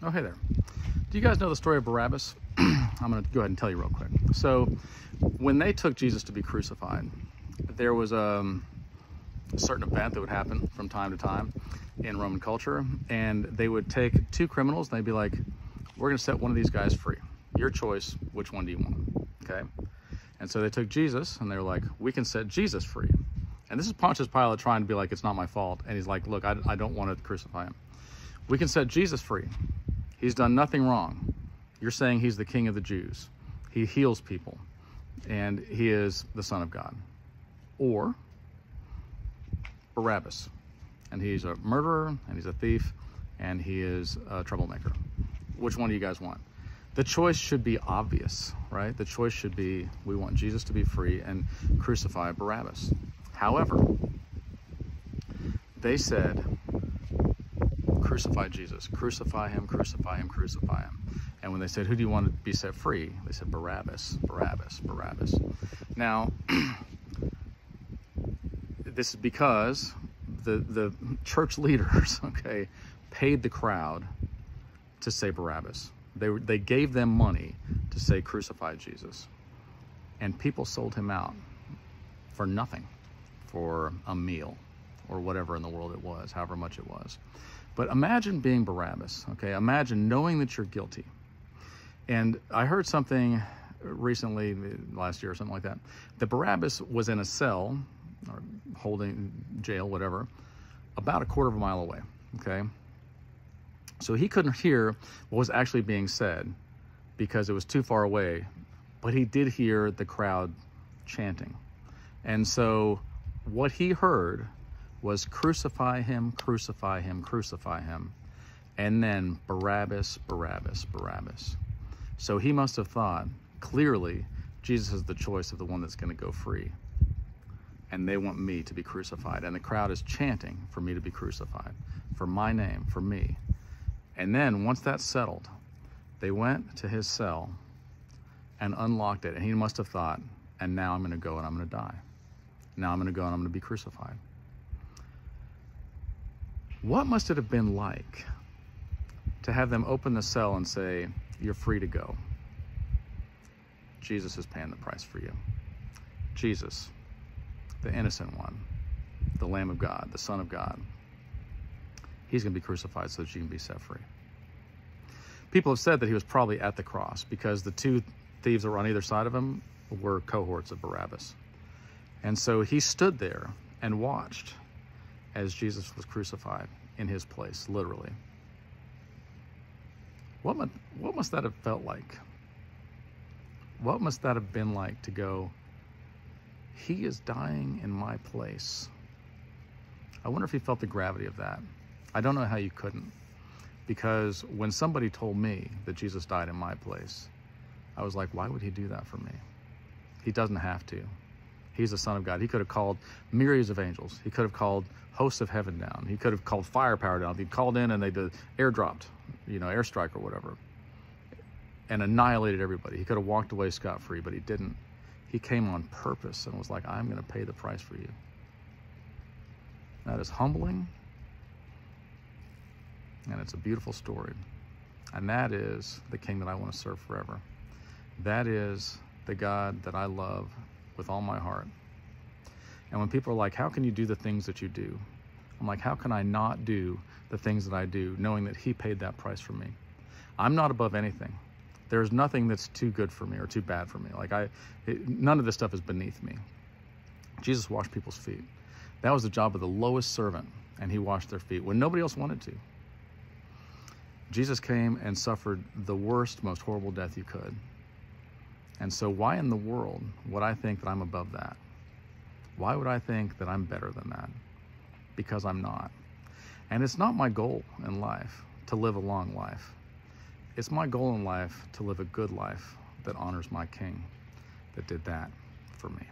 Oh, hey there. Do you guys know the story of Barabbas? I'm going to go ahead and tell you real quick. So when they took Jesus to be crucified, there was a certain event that would happen from time to time in Roman culture, and they would take two criminals and they'd be like, we're going to set one of these guys free. Your choice, which one do you want? Okay. And so they took Jesus and they were like, we can set Jesus free. And this is Pontius Pilate trying to be like, it's not my fault. And he's like, look, I don't want to crucify him. We can set Jesus free. He's done nothing wrong. You're saying he's the king of the Jews. He heals people and he is the Son of God. Or Barabbas, and he's a murderer and he's a thief and he is a troublemaker. Which one do you guys want? The choice should be obvious, right? The choice should be, we want Jesus to be free and crucify Barabbas. However, they said, crucify Jesus, crucify him, crucify him, crucify him. And when they said, who do you want to be set free? They said, Barabbas, Barabbas, Barabbas. Now, this is because the church leaders, okay, paid the crowd to say Barabbas. They gave them money to say crucify Jesus. And people sold him out for nothing, for a meal or whatever in the world it was, however much it was. But imagine being Barabbas, okay? Imagine knowing that you're guilty. And I heard something recently, last year or something like that, that Barabbas was in a cell, or holding jail, whatever, about a quarter of a mile away, okay? So he couldn't hear what was actually being said because it was too far away, but he did hear the crowd chanting. And so what he heard was crucify him, crucify him, crucify him, and then Barabbas, Barabbas, Barabbas. So he must have thought, clearly, Jesus is the choice of the one that's going to go free. And they want me to be crucified. And the crowd is chanting for me to be crucified, for my name, for me. And then once that's settled, they went to his cell and unlocked it. And he must have thought, and now I'm going to go and I'm going to die. Now I'm going to go and I'm going to be crucified. What must it have been like to have them open the cell and say, you're free to go? Jesus is paying the price for you. Jesus, the innocent one, the Lamb of God, the Son of God. He's going to be crucified so that you can be set free. People have said that he was probably at the cross because the two thieves that were on either side of him were cohorts of Barabbas. And so he stood there and watched as Jesus was crucified in his place, literally. What must that have felt like? What must that have been like to go, he is dying in my place? I wonder if he felt the gravity of that. I don't know how you couldn't, because when somebody told me that Jesus died in my place, I was like, why would he do that for me? He doesn't have to. He's the Son of God. He could have called myriads of angels. He could have called hosts of heaven down. He could have called firepower down. He called in and they did airdropped, airstrike or whatever, and annihilated everybody. He could have walked away scot-free, but he didn't. He came on purpose and was like, I'm going to pay the price for you. That is humbling, and it's a beautiful story. And that is the King that I want to serve forever. That is the God that I love with all my heart. And when people are like, how can you do the things that you do? I'm like, how can I not do the things that I do, knowing that he paid that price for me? I'm not above anything. There's nothing that's too good for me or too bad for me. None of this stuff is beneath me. Jesus washed people's feet. That was the job of the lowest servant, and he washed their feet when nobody else wanted to. Jesus came and suffered the worst, most horrible death you could. And so why in the world would I think that I'm above that? Why would I think that I'm better than that? Because I'm not. And it's not my goal in life to live a long life. It's my goal in life to live a good life that honors my King that did that for me.